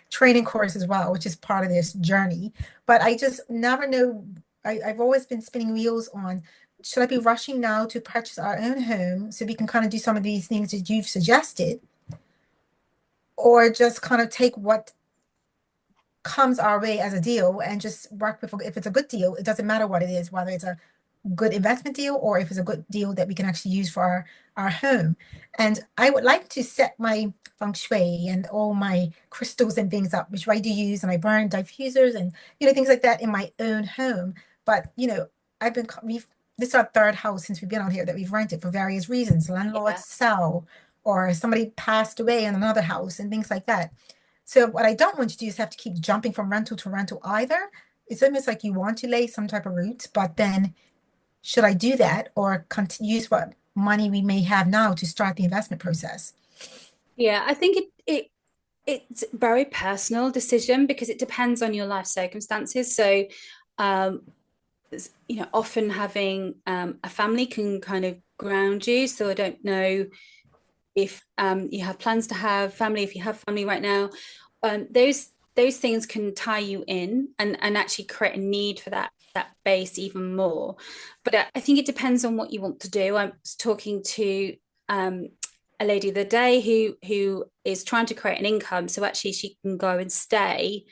training course as well, which is part of this journey. But I just never know. I've always been spinning wheels on, should I be rushing now to purchase our own home so we can kind of do some of these things that you've suggested, or just kind of take what comes our way as a deal and just work with, if it's a good deal, it doesn't matter what it is, whether it's a good investment deal or if it's a good deal that we can actually use for our home. And I would like to set my feng shui and all my crystals and things up, which I do use, and I burn diffusers and things like that in my own home. But this is our third house since we've been out here that we've rented for various reasons. Landlords sell, or somebody passed away in another house and things like that. So what I don't want to do is have to keep jumping from rental to rental either. It's almost like you want to lay some type of route, but then should I do that or use what money we may have now to start the investment process? Yeah, I think it's a very personal decision because it depends on your life circumstances. So, often having a family can kind of ground you. So I don't know if you have plans to have family, if you have family right now, those things can tie you in and actually create a need for that base even more. But I think it depends on what you want to do. I was talking to a lady the other day who is trying to create an income, so actually she can go and stay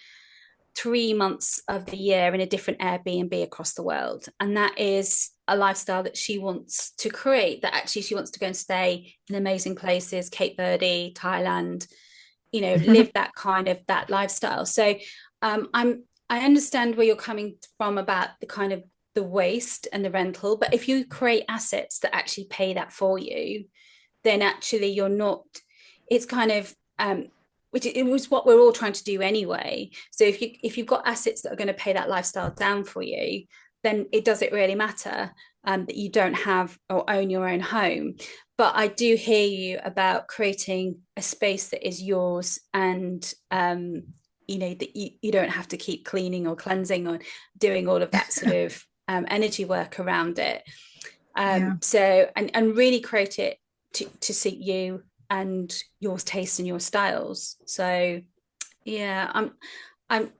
3 months of the year in a different Airbnb across the world, and that is a lifestyle that she wants to create. That actually she wants to go and stay in amazing places, Cape Verde, Thailand, live that lifestyle. So I understand where you're coming from about the kind of the waste and the rental. But if you create assets that actually pay that for you, then actually you're not, it's kind of, which it was what we're all trying to do anyway. So if you've got assets that are going to pay that lifestyle down for you, then it doesn't really matter that you don't have or own your own home. But I do hear you about creating a space that is yours, and that you don't have to keep cleaning or cleansing or doing all of that sort of energy work around it. So and really create it to suit you and your tastes and your styles. So yeah, and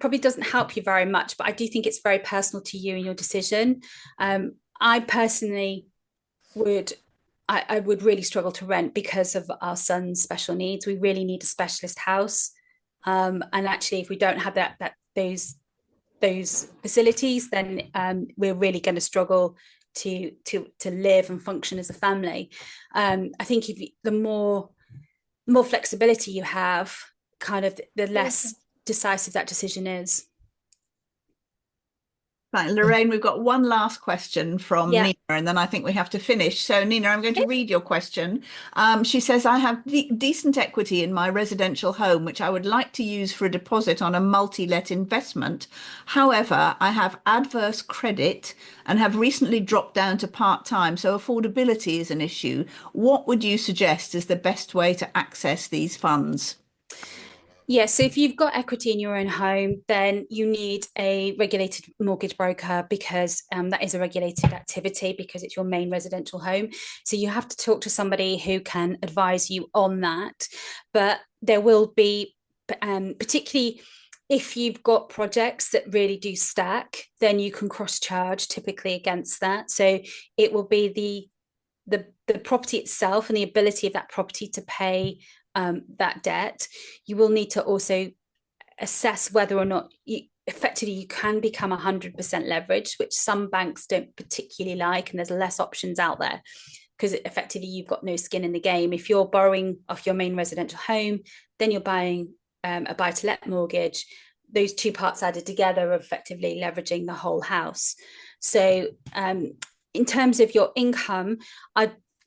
probably doesn't help you very much, but I do think it's very personal to you and your decision. I personally would really struggle to rent because of our son's special needs. We really need a specialist house, and actually, if we don't have those facilities, then we're really going to struggle to live and function as a family. I think the more flexibility you have, kind of the less decisive that decision is. Right, Lorraine, we've got one last question from Nina, and then I think we have to finish. So, Nina, I'm going to read your question. She says, I have decent equity in my residential home, which I would like to use for a deposit on a multi-let investment. However, I have adverse credit and have recently dropped down to part-time, so affordability is an issue. What would you suggest is the best way to access these funds? Yeah, so if you've got equity in your own home, then you need a regulated mortgage broker, because that is a regulated activity because it's your main residential home. So you have to talk to somebody who can advise you on that. But there will be, particularly if you've got projects that really do stack, then you can cross-charge typically against that. So it will be the property itself and the ability of that property to pay that debt. You will need to also assess whether or not effectively you can become 100% leveraged, which some banks don't particularly like, and there's less options out there because effectively you've got no skin in the game. If you're borrowing off your main residential home, then you're buying a buy-to-let mortgage. Those two parts added together are effectively leveraging the whole house. So in terms of your income,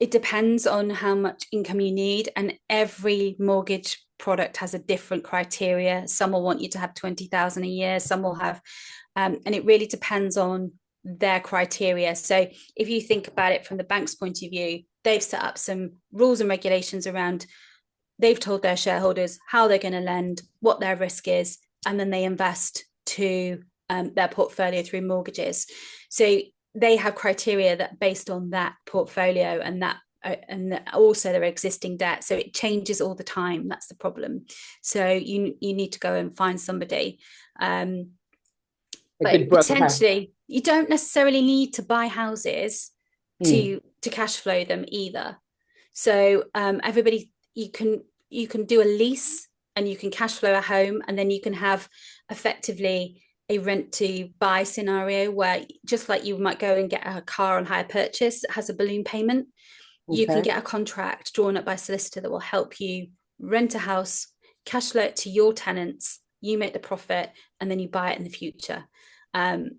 it depends on how much income you need, and every mortgage product has a different criteria. Some will want you to have 20,000 a year, some will have, and it really depends on their criteria. So if you think about it from the bank's point of view, they've set up some rules and regulations around, they've told their shareholders how they're going to lend, what their risk is, and then they invest to their portfolio through mortgages. So they have criteria that based on that portfolio and also their existing debt. So it changes all the time. That's the problem. So you need to go and find somebody. But potentially you don't necessarily need to buy houses to cash flow them either. So everybody, you can do a lease and you can cash flow a home, and then you can have effectively a rent to buy scenario where, just like you might go and get a car on hire purchase that has a balloon payment, you can get a contract drawn up by a solicitor that will help you rent a house, cash flow it to your tenants, you make the profit, and then you buy it in the future. And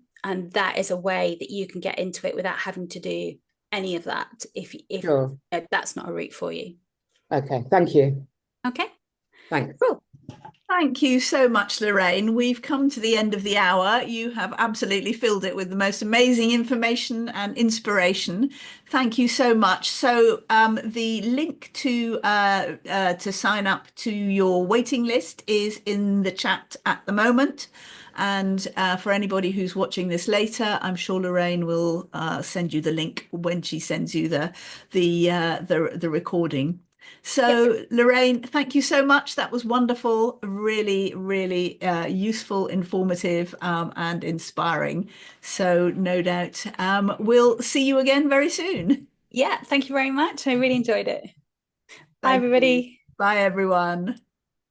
that is a way that you can get into it without having to do any of that if Sure. That's not a route for you. Okay, thank you. Okay. Thanks. Cool. Thank you so much, Lorraine. We've come to the end of the hour. You have absolutely filled it with the most amazing information and inspiration. Thank you so much. So the link to sign up to your waiting list is in the chat at the moment. And for anybody who's watching this later, I'm sure Lorraine will send you the link when she sends you the recording. So, yes. Lorraine, thank you so much. That was wonderful. Really, really useful, informative, and inspiring. So no doubt we'll see you again very soon. Yeah, thank you very much. I really enjoyed it. Bye, everybody. Bye, everyone.